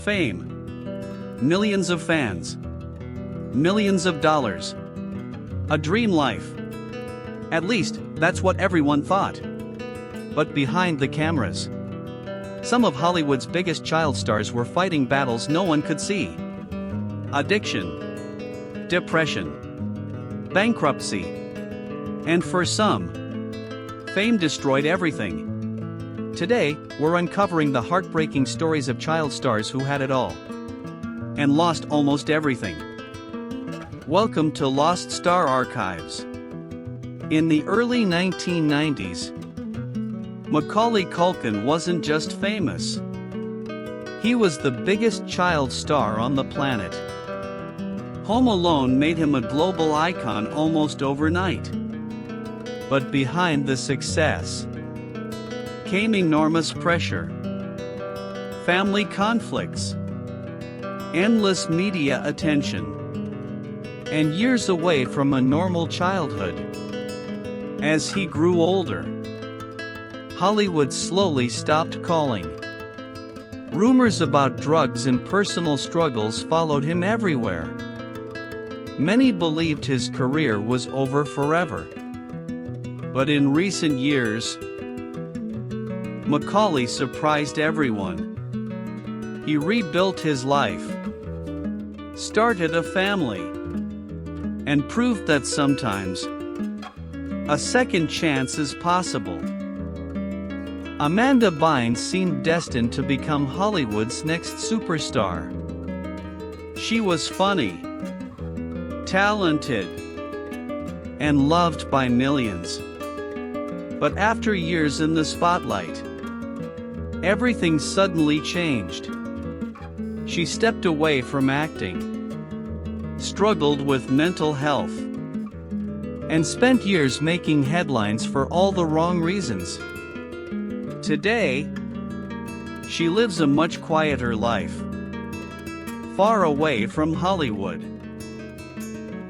Fame. Millions of fans. Millions of dollars. A dream life. At least, that's what everyone thought. But behind the cameras, some of Hollywood's biggest child stars were fighting battles no one could see. Addiction, depression, bankruptcy, and for some, fame destroyed everything. Today, we're uncovering the heartbreaking stories of child stars who had it all and lost almost everything. Welcome to Lost Star Archives. In the early 1990s, Macaulay Culkin wasn't just famous. He was the biggest child star on the planet. Home Alone made him a global icon almost overnight. But behind the success came enormous pressure, family conflicts, endless media attention, and years away from a normal childhood. As he grew older, Hollywood slowly stopped calling. Rumors about drugs and personal struggles followed him everywhere. Many believed his career was over forever. But in recent years, Macaulay surprised everyone. He rebuilt his life, started a family, and proved that sometimes a second chance is possible. Amanda Bynes seemed destined to become Hollywood's next superstar. She was funny, talented, and loved by millions. But after years in the spotlight, everything suddenly changed. She stepped away from acting, struggled with mental health, and spent years making headlines for all the wrong reasons. Today, she lives a much quieter life, far away from Hollywood.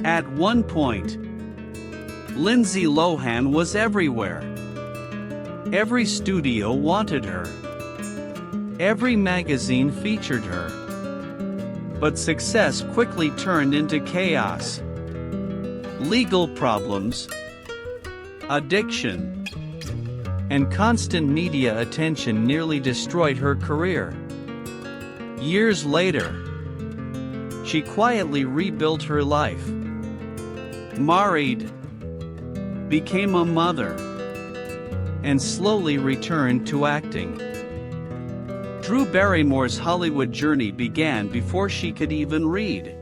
At one point, Lindsay Lohan was everywhere. Every studio wanted her. Every magazine featured her. But success quickly turned into chaos. Legal problems, addiction, and constant media attention nearly destroyed her career. Years later, she quietly rebuilt her life, married, became a mother, and slowly returned to acting. Drew Barrymore's Hollywood journey began before she could even read.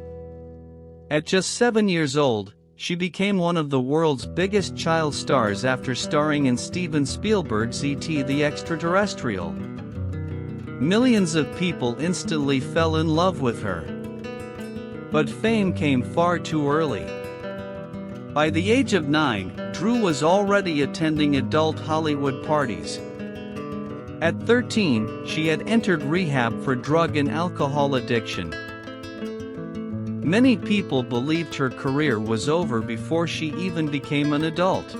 At just 7 years old, she became one of the world's biggest child stars after starring in Steven Spielberg's E.T. the Extraterrestrial. Millions of people instantly fell in love with her. But fame came far too early. By the age of 9, Drew was already attending adult Hollywood parties. At 13, she had entered rehab for drug and alcohol addiction. Many people believed her career was over before she even became an adult.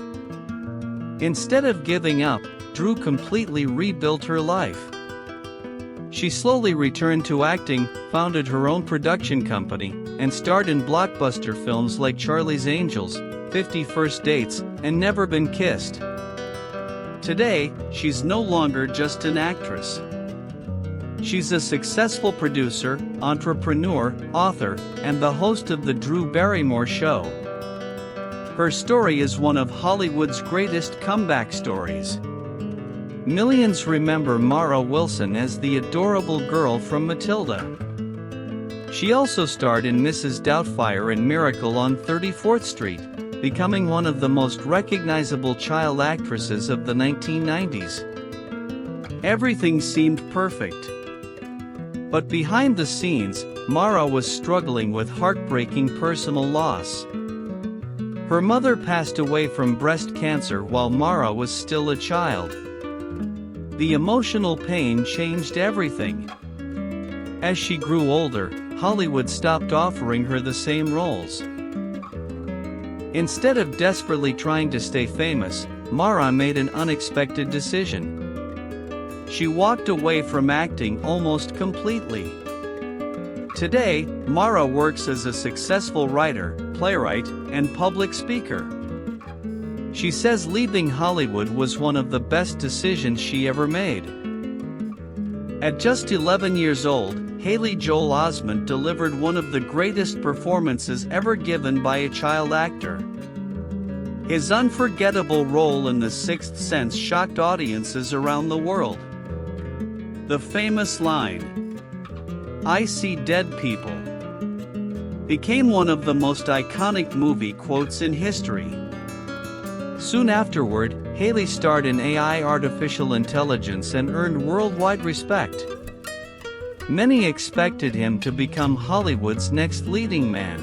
Instead of giving up, Drew completely rebuilt her life. She slowly returned to acting, founded her own production company, and starred in blockbuster films like Charlie's Angels, 50 First Dates, and Never Been Kissed. Today, she's no longer just an actress. She's a successful producer, entrepreneur, author, and the host of The Drew Barrymore Show. Her story is one of Hollywood's greatest comeback stories. Millions remember Mara Wilson as the adorable girl from Matilda. She also starred in Mrs. Doubtfire and Miracle on 34th Street, becoming one of the most recognizable child actresses of the 1990s. Everything seemed perfect. But behind the scenes, Mara was struggling with heartbreaking personal loss. Her mother passed away from breast cancer while Mara was still a child. The emotional pain changed everything. As she grew older, Hollywood stopped offering her the same roles. Instead of desperately trying to stay famous, Mara made an unexpected decision. She walked away from acting almost completely. Today, Mara works as a successful writer, playwright, and public speaker. She says leaving Hollywood was one of the best decisions she ever made. At just 11 years old, Haley Joel Osment delivered one of the greatest performances ever given by a child actor. His unforgettable role in The Sixth Sense shocked audiences around the world. The famous line, "I see dead people," became one of the most iconic movie quotes in history. Soon afterward, Haley starred in AI artificial intelligence and earned worldwide respect. Many expected him to become Hollywood's next leading man.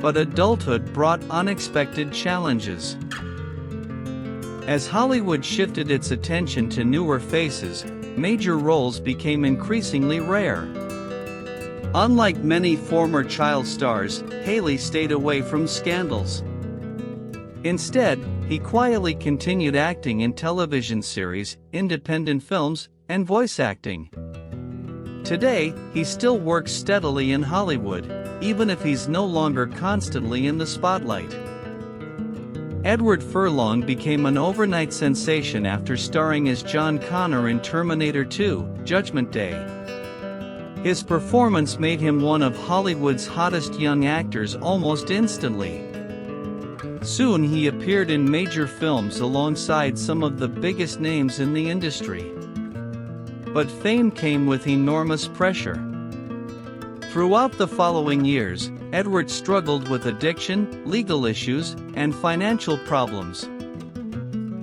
But adulthood brought unexpected challenges. As Hollywood shifted its attention to newer faces, major roles became increasingly rare. Unlike many former child stars, Haley stayed away from scandals. Instead, he quietly continued acting in television series, independent films, and voice acting. Today, he still works steadily in Hollywood, even if he's no longer constantly in the spotlight. Edward Furlong became an overnight sensation after starring as John Connor in Terminator 2: Judgment Day. His performance made him one of Hollywood's hottest young actors almost instantly. Soon he appeared in major films alongside some of the biggest names in the industry. But fame came with enormous pressure. Throughout the following years, Edward struggled with addiction, legal issues, and financial problems.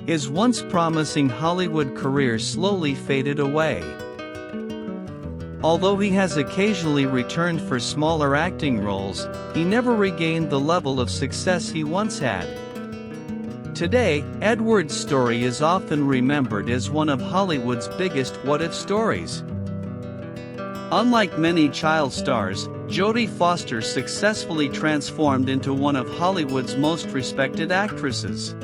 His once promising Hollywood career slowly faded away. Although he has occasionally returned for smaller acting roles, he never regained the level of success he once had. Today, Edward's story is often remembered as one of Hollywood's biggest what-if stories. Unlike many child stars, Jodie Foster successfully transformed into one of Hollywood's most respected actresses.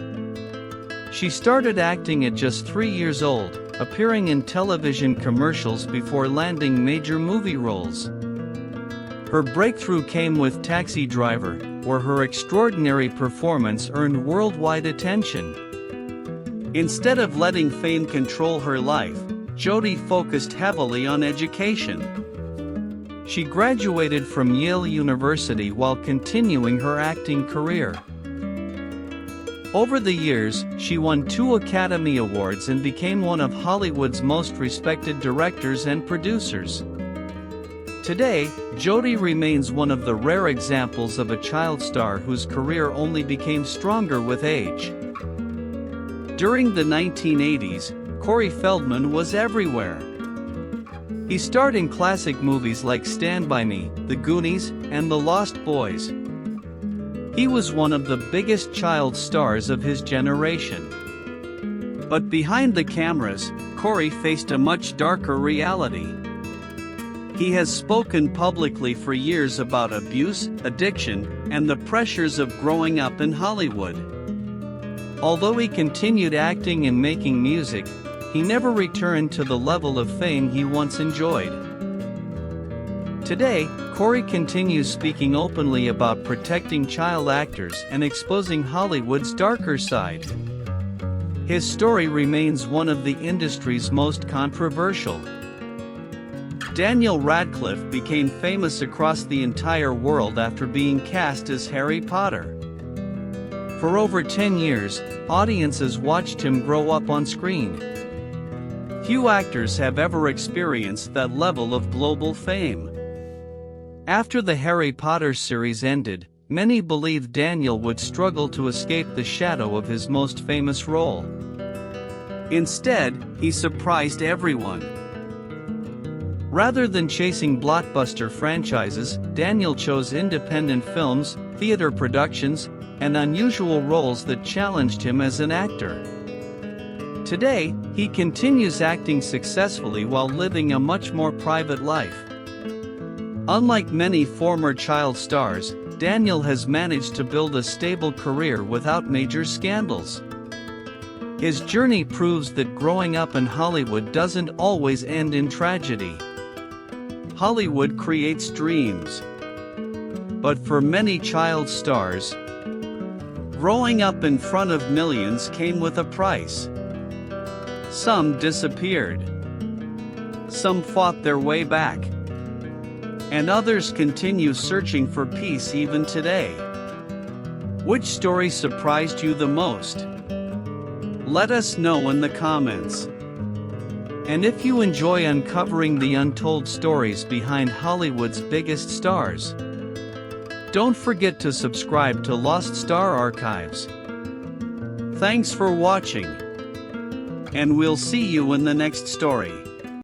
She started acting at just 3 years old, appearing in television commercials before landing major movie roles. Her breakthrough came with Taxi Driver, where her extraordinary performance earned worldwide attention. Instead of letting fame control her life, Jodie focused heavily on education. She graduated from Yale University while continuing her acting career. Over the years, she won 2 Academy Awards and became one of Hollywood's most respected directors and producers. Today, Jodie remains one of the rare examples of a child star whose career only became stronger with age. During the 1980s, Corey Feldman was everywhere. He starred in classic movies like Stand By Me, The Goonies, and The Lost Boys. He was one of the biggest child stars of his generation. But behind the cameras, Corey faced a much darker reality. He has spoken publicly for years about abuse, addiction, and the pressures of growing up in Hollywood. Although he continued acting and making music, he never returned to the level of fame he once enjoyed. Today, Corey continues speaking openly about protecting child actors and exposing Hollywood's darker side. His story remains one of the industry's most controversial. Daniel Radcliffe became famous across the entire world after being cast as Harry Potter. For over 10 years, audiences watched him grow up on screen. Few actors have ever experienced that level of global fame. After the Harry Potter series ended, many believed Daniel would struggle to escape the shadow of his most famous role. Instead, he surprised everyone. Rather than chasing blockbuster franchises, Daniel chose independent films, theater productions, and unusual roles that challenged him as an actor. Today, he continues acting successfully while living a much more private life. Unlike many former child stars, Daniel has managed to build a stable career without major scandals. His journey proves that growing up in Hollywood doesn't always end in tragedy. Hollywood creates dreams. But for many child stars, growing up in front of millions came with a price. Some disappeared. Some fought their way back. And others continue searching for peace even today. Which story surprised you the most? Let us know in the comments. And if you enjoy uncovering the untold stories behind Hollywood's biggest stars, don't forget to subscribe to Lost Star Archives. Thanks for watching, and we'll see you in the next story.